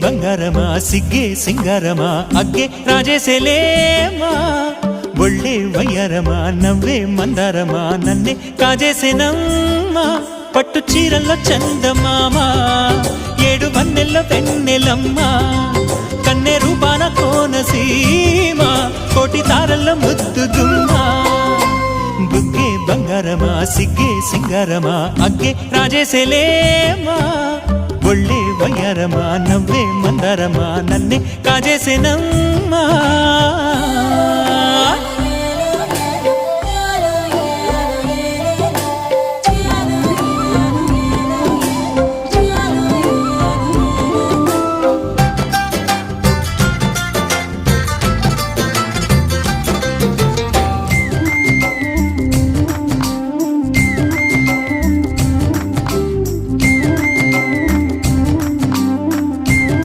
ಬಂಗಾರಮಾ ಸಿಗ್ಗೆ ಸಿಂಗಾರಮಾ ಅಗ್ಗೆ ರಾಜೇಸೆಲೇಮಾ ಒಳ್ಳೆ వయ్యారమా నవ్వే మందారమా నన్నే కాజేసేనమ్మా పట్టు చీరల్లో చందమామ ఏడు వన్నెల్ల వెన్నెలమ్మ కన్నె రూపాన కోనసీమ కోటి తారల్ల ముద్దు దుమ్మ బుగ్గే బంగారమా సిగ్గే సింగారమా అగ్గే రాజేసెలేమా ಒಳ್ಳೆ ವಯ್ಯಾರಮ ನವ್ವೆ ಮಂದಾರಮ ನನ್ನೆ ಕಾಜೇಸೆನಮ್ಮ